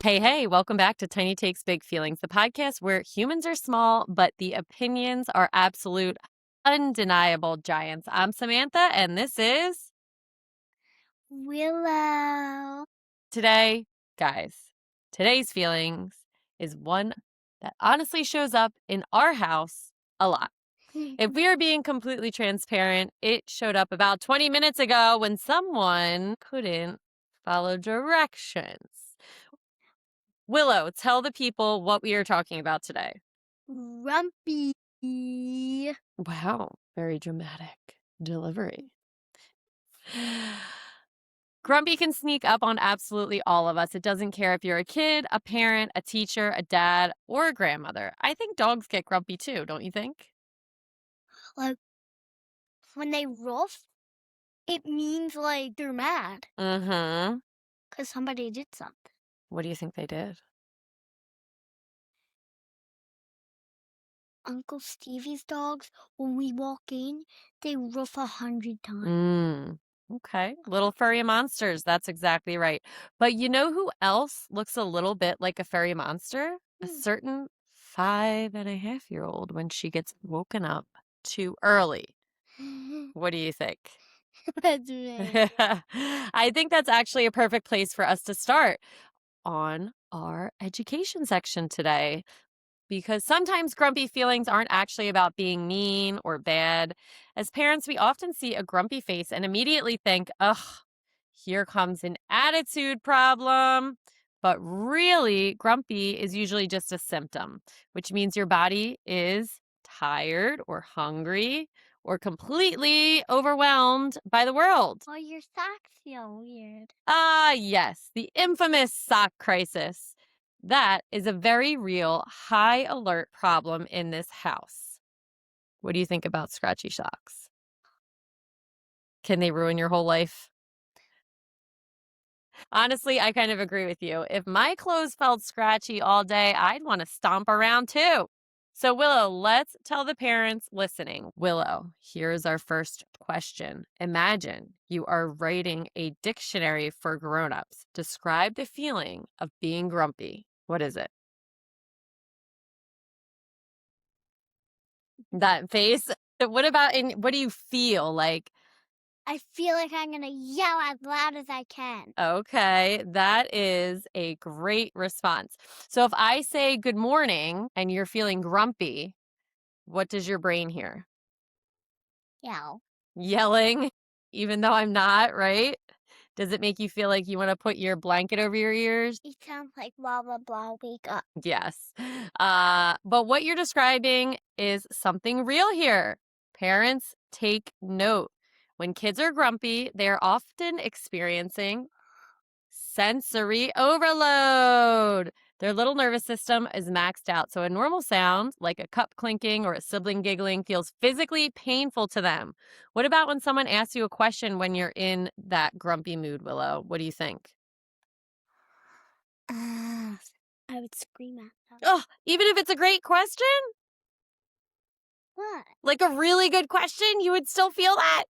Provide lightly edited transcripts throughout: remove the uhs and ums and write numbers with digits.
Hey, welcome back to Tiny Takes Big Feelings, the podcast where humans are small, but the opinions are absolute, undeniable giants. I'm Samantha, and this is Willow. today, guys. Today's feelings is one that honestly shows up in our house a lot. If we are being completely transparent, it showed up about 20 minutes ago when someone couldn't follow directions. Willow, tell the people what we are talking about today. Grumpy. Wow, very dramatic delivery. Grumpy can sneak up on absolutely all of us. It doesn't care if you're a kid, a parent, a teacher, a dad, or a grandmother. I think dogs get grumpy too, don't you think? Like, when they roof, it means, like, they're mad Mm-hmm. because somebody did something. What do you think they did? Uncle Stevie's dogs, when we walk in, they roof 100 times. Okay. Little furry monsters. That's exactly right. But you know who else looks a little bit like a furry monster? A Hmm. certain 5.5-year-old when she gets woken up too early. What do you think? That's right. I think that's actually a perfect place for us to start on our education section today. Because sometimes grumpy feelings aren't actually about being mean or bad. As parents, we often see a grumpy face and immediately think, ugh, here comes an attitude problem. But really, grumpy is usually just a symptom, which means your body is tired or hungry or completely overwhelmed by the world. Oh, your socks feel weird. Ah, yes, the infamous sock crisis. That is a very real high alert problem in this house. What do you think about scratchy socks? Can they ruin your whole life? Honestly, I kind of agree with you. If my clothes felt scratchy all day, I'd want to stomp around too. So, Willow, let's tell the parents listening. Willow, here's our first question. Imagine you are writing a dictionary for grown-ups. Describe the feeling of being grumpy. What is it? That face? What do you feel like? I feel like I'm going to yell as loud as I can. Okay, that is a great response. So if I say good morning and you're feeling grumpy, what does your brain hear? Yell. Yelling, even though I'm not, right? Does it make you feel like you want to put your blanket over your ears? It sounds like blah, blah, blah, wake up. Yes. But what you're describing is something real here. Parents, take note. When kids are grumpy, they are often experiencing sensory overload. Their little nervous system is maxed out. So a normal sound, like a cup clinking or a sibling giggling, feels physically painful to them. What about when someone asks you a question when you're in that grumpy mood, Willow? What do you think? I would scream at them. Oh, even if it's a great question, What? like a really good question, you would still feel that?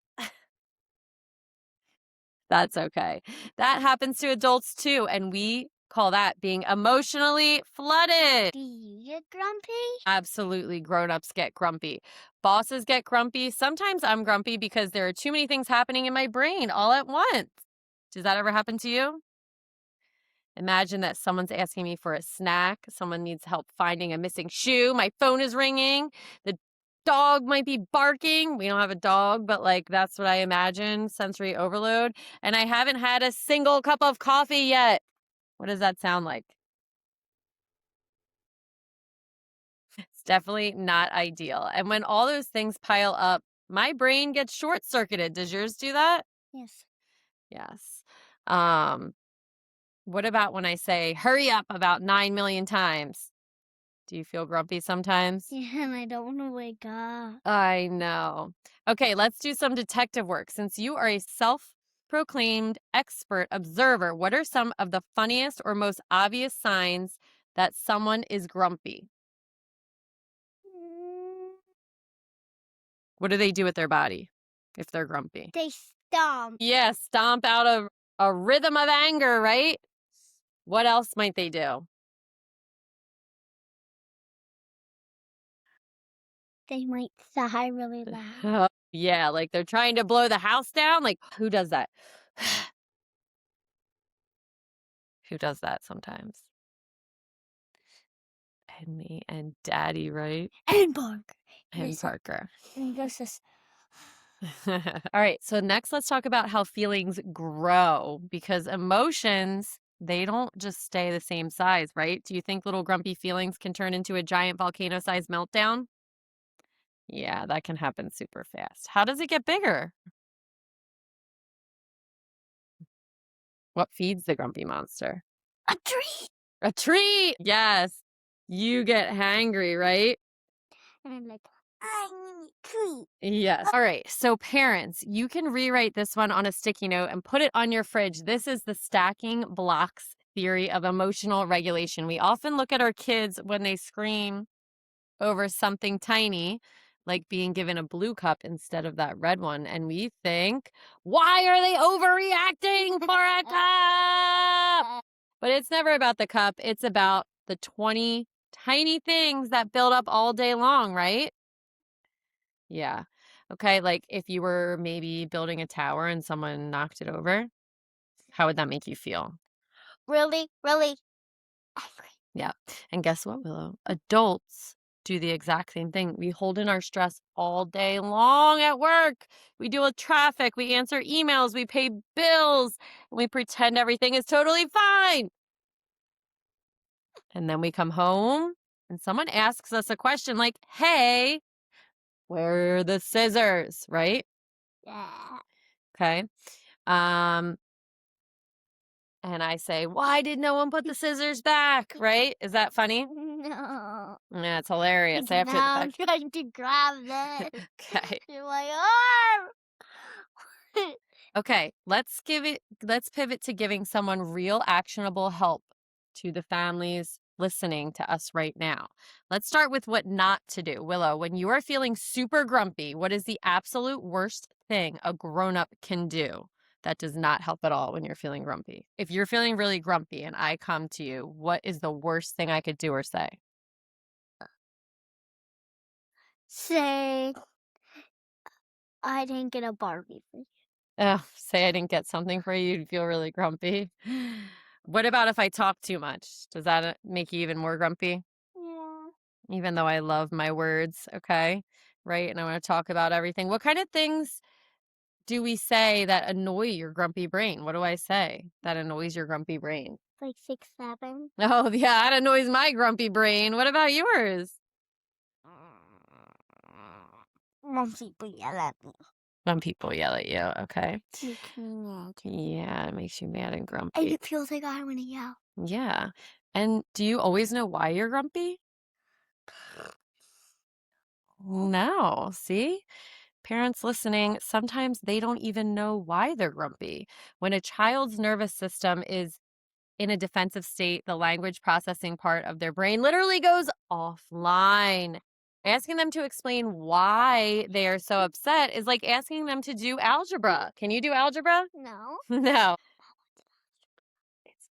That's okay. That happens to adults too, and we call that being emotionally flooded. Do you get grumpy? Absolutely, grown-ups get grumpy. Bosses get grumpy. Sometimes I'm grumpy because there are too many things happening in my brain all at once. Does that ever happen to you? Imagine that someone's asking me for a snack. Someone needs help finding a missing shoe. My phone is ringing. The dog might be barking. We don't have a dog, but like that's what I imagine, sensory overload. And I haven't had a single cup of coffee yet. What does that sound like? It's definitely not ideal. And when all those things pile up, my brain gets short circuited. Does yours do that? Yes. Yes. Um, what about when I say hurry up about 9 million times? Do you feel grumpy sometimes? Yeah, and I don't want to wake up. I know. Okay, let's do some detective work. Since you are a self-proclaimed expert observer, what are some of the funniest or most obvious signs that someone is grumpy? Mm, What do they do with their body if they're grumpy? They stomp. Yeah, stomp out a rhythm of anger, right? What else might they do? They might sigh really loud. Yeah, like they're trying to blow the house down. Like, who does that? Who does that sometimes? And me and Daddy, right? And bark. And Listen. Parker. And he goes this. All right. So next, let's talk about how feelings grow because emotions, they don't just stay the same size, right? Do you think little grumpy feelings can turn into a giant volcano sized meltdown? Yeah, that can happen super fast. How does it get bigger? What feeds the grumpy monster? A tree. A treat. Yes. You get hangry, right? And I'm like, I need a treat. Yes. All right. So, parents, you can rewrite this one on a sticky note and put it on your fridge. This is the stacking blocks theory of emotional regulation. We often look at our kids when they scream over something tiny, like being given a blue cup instead of that red one, and we think, why are they overreacting for a cup? But it's never about the cup, it's about the 20 tiny things that build up all day long, right? Yeah. Okay, like if you were maybe building a tower and someone knocked it over, how would that make you feel? Really, really angry. Yeah. And guess what, Willow? Adults do the exact same thing. We hold in our stress all day long at work. We deal with traffic, we answer emails, we pay bills, and we pretend everything is totally fine. And then we come home and someone asks us a question like, hey, where are the scissors? Right? Yeah. Okay. Um, and I say, why did no one put the scissors back? Right? Is that funny? No. Yeah, it's hilarious. Because After the now I'm fact. trying to grab it Okay. in my arm. Okay, let's pivot to giving someone real actionable help to the families listening to us right now. Let's start with what not to do. Willow, when you are feeling super grumpy, what is the absolute worst thing a grown-up can do that does not help at all when you're feeling grumpy? If you're feeling really grumpy and I come to you, what is the worst thing I could do or say? Say, I didn't get a Barbie for you. Oh, say I didn't get something for you, you'd feel really grumpy. What about if I talk too much? Does that make you even more grumpy? Yeah. Even though I love my words, okay? Right? And I want to talk about everything. What kind of things do we say that annoy your grumpy brain? What do I say that annoys your grumpy brain? Like 6, 7. Oh, yeah, that annoys my grumpy brain. What about yours? Mom people yell at me. When people yell at you, okay? Makes me mad. Yeah, it makes you mad and And grumpy. it feels like I want to yell. Yeah. And do you always know why you're grumpy? No. See? Parents listening, sometimes they don't even know why they're grumpy. When a child's nervous system is in a defensive state, the language processing part of their brain literally goes offline. Asking them to explain why they are so upset is like asking them to do algebra. Can you do algebra? No. No. It's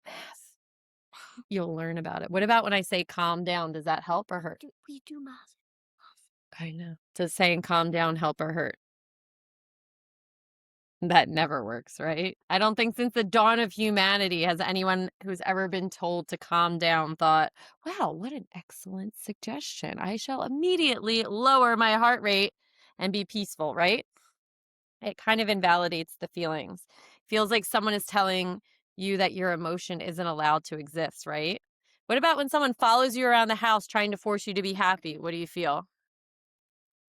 math. You'll learn about it. What about when I say calm down? Does that help or hurt? We do math. I know. Does saying calm down help or hurt? That never works, right? I don't think since the dawn of humanity has anyone who's ever been told to calm down thought, wow, what an excellent suggestion. I shall immediately lower my heart rate and be peaceful, right? It kind of invalidates the feelings. Feels like someone is telling you that your emotion isn't allowed to exist, right? What about when someone follows you around the house trying to force you to be happy? What do you feel?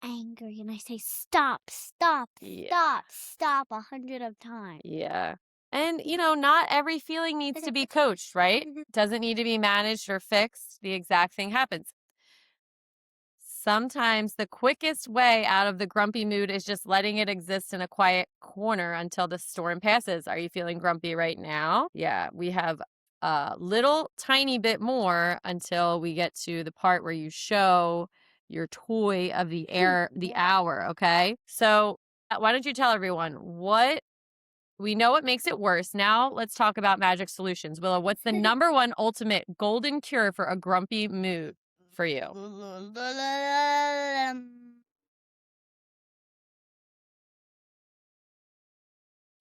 Angry, and I say stop, stop, Yeah. stop, stop 100 of times. Yeah. And, not every feeling needs to be coached, right? Doesn't need to be managed or fixed. The exact thing happens. Sometimes the quickest way out of the grumpy mood is just letting it exist in a quiet corner until the storm passes. Are you feeling grumpy right now? Yeah, we have a little tiny bit more until we get to the part where you show your toy of the hour, okay? So, why don't you tell everyone what we know what makes it worse. Now let's talk about magic solutions. Willow, what's the number one ultimate golden cure for a grumpy mood for you?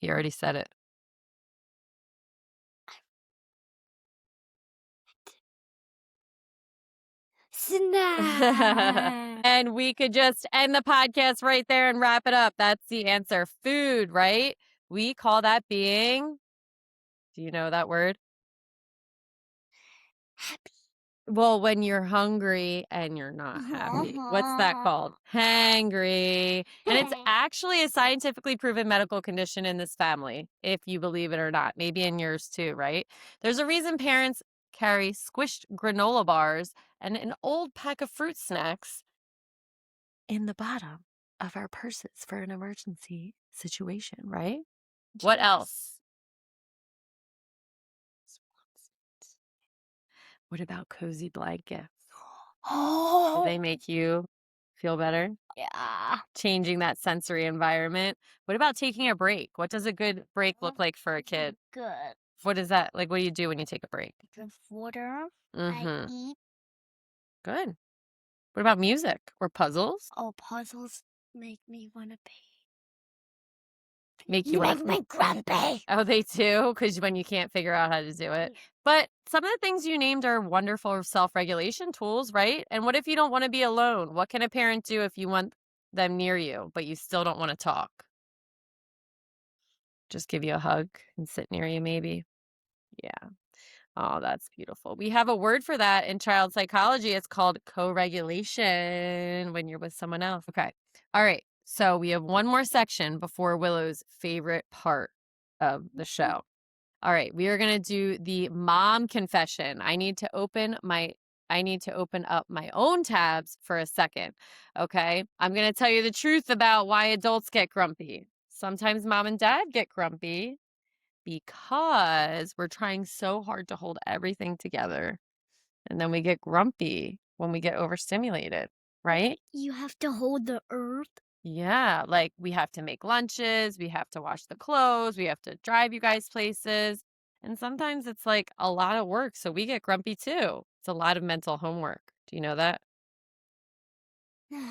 You already said it. Snack. And we could just end the podcast right there and wrap it up. That's the answer. Food, right? We call that being, do you know that word? Happy. Well, when you're hungry and you're not happy. What's that called? Hangry. And it's actually a scientifically proven medical condition in this family, if you believe it or not. Maybe in yours too, right? There's a reason parents carry squished granola bars and an old pack of fruit snacks in the bottom of our purses for an emergency situation, right? What else? What about cozy blankets? Do Oh, they make you feel better? yeah. Changing that sensory environment. What about taking a break? What does a good break look like for a kid? Good. What is that? Like, what do you do when you take a break? Drink water. Mm-hmm. I eat. Good. What about music or puzzles? Oh, puzzles make me want to pee. Make you You want make me grumpy. Oh, they do? Because when you can't figure out how to do it. But some of the things you named are wonderful self-regulation tools, right? And what if you don't want to be alone? What can a parent do if you want them near you, but you still don't want to talk? Just give you a hug and sit near you, maybe? Yeah. Oh, that's beautiful. We have a word for that in child psychology. It's called co-regulation when you're with someone else. Okay. All right. So we have one more section before Willow's favorite part of the show. All right. We are going to do the mom confession. I need to open up my own tabs for a second. Okay. I'm going to tell you the truth about why adults get grumpy. Sometimes mom and dad get grumpy because we're trying so hard to hold everything together. And then we get grumpy when we get overstimulated, right? You have to hold the earth. Yeah, like we have to make lunches, we have to wash the clothes, we have to drive you guys places. And sometimes it's like a lot of work. So we get grumpy too. It's a lot of mental homework. Do you know that?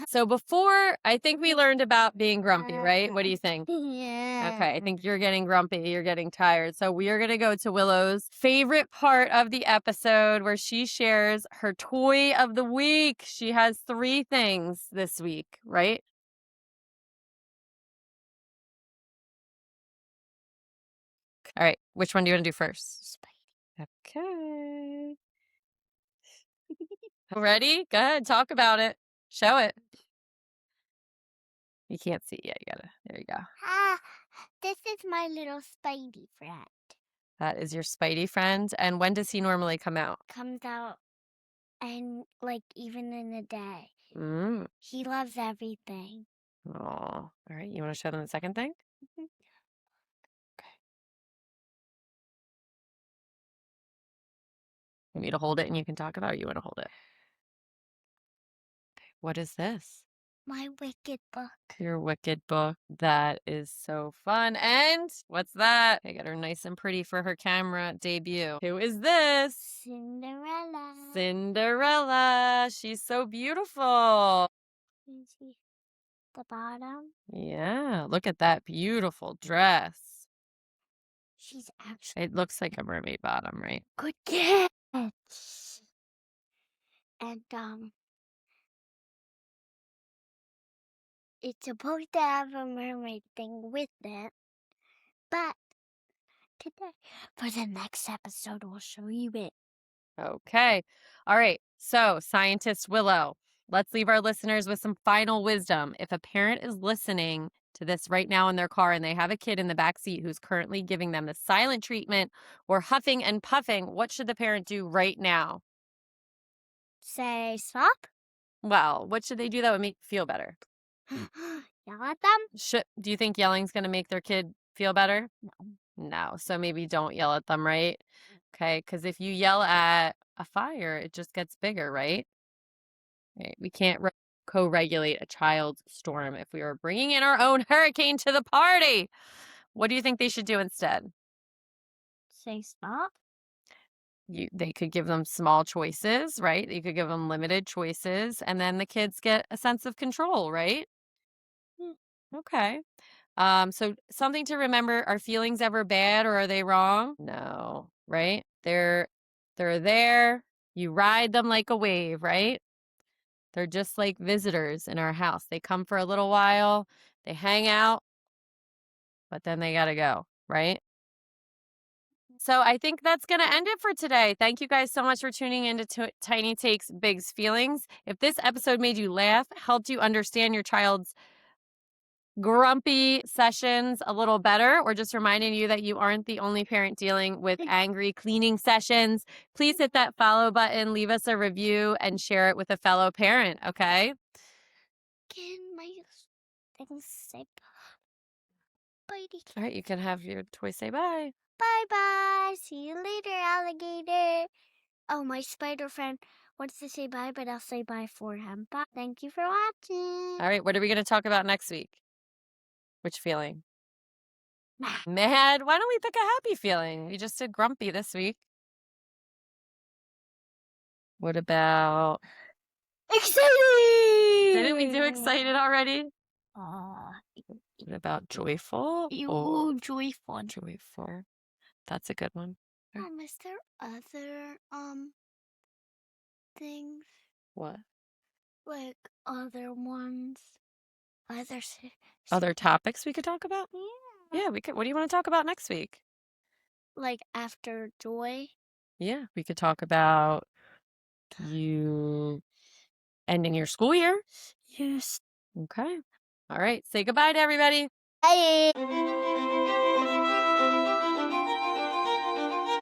So before, I think we learned about being grumpy, right? What do you think? Yeah. Okay, I think you're getting grumpy. You're getting tired. So we are going to go to Willow's favorite part of the episode where she shares her toy of the week. She has 3 things this week, right? All right. Which one do you want to do first? Spidey. Okay. Ready? Go ahead. Talk about it. Show it. You can't see. Yeah, you gotta. There you go. Ah, this is my little Spidey friend. That is your Spidey friend. And when does he normally come out? Comes out and like even in the day. Mm. He loves everything. Oh. All right. You want to show them the second thing? Okay. Want me to hold it and you can talk about it, or you want to hold it? Okay. What is this? My wicked book. Your wicked book. That is so fun. And what's that? I got her nice and pretty for her camera debut. Who is this? Cinderella. Cinderella. She's so beautiful. Can you see the bottom? Yeah, look at that beautiful dress. She's actually It looks like a mermaid bottom, right? good catch. And it's supposed to have a mermaid thing with it, but today, for the next episode, we'll show you it. Okay. All right. So, scientist Willow, let's leave our listeners with some final wisdom. If a parent is listening to this right now in their car and they have a kid in the back seat who's currently giving them the silent treatment or huffing and puffing, what should the parent do right now? Say stop. Well, what should they do that would make you feel better? Yell at them. Do you think yelling's going to make their kid feel better? No. No. So maybe don't yell at them, right? Okay. Because if you yell at a fire, it just gets bigger, right? Right. We can't co regulate a child's storm if we were bringing in our own hurricane to the party. What do you think they should do instead? Say stop. They could give them small choices, right? You could give them limited choices, and then the kids get a sense of control, right? Hmm. Okay. So something to remember, are feelings ever bad or are they wrong? No, right? They're there. You ride them like a wave, right? They're just like visitors in our house. They come for a little while, they hang out, but then they got to go, right? So I think that's going to end it for today. Thank you guys so much for tuning into Tiny Takes Big's Feelings. If this episode made you laugh, helped you understand your child's grumpy sessions a little better, or just reminding you that you aren't the only parent dealing with angry cleaning sessions, please hit that follow button, leave us a review, and share it with a fellow parent, okay? Can my things say bye? All right, you can have your toy say bye. Bye. See you later, alligator. Oh, my spider friend wants to say bye, but I'll say bye for him. Bye. Thank you for watching. All right, what are we going to talk about next week? Which feeling? Nah. Mad? Why don't we pick a happy feeling? We just did grumpy this week. What about Excited! Didn't we do excited already? Uh, What about joyful? you joyful. Joyful. That's a good one. Is there other things What? like other ones? Other topics we could talk about? Yeah. Yeah, we could. What do you want to talk about next week? Like after joy? Yeah, we could talk about you ending your school year. Yes. Okay. All right. Say goodbye to everybody. Bye.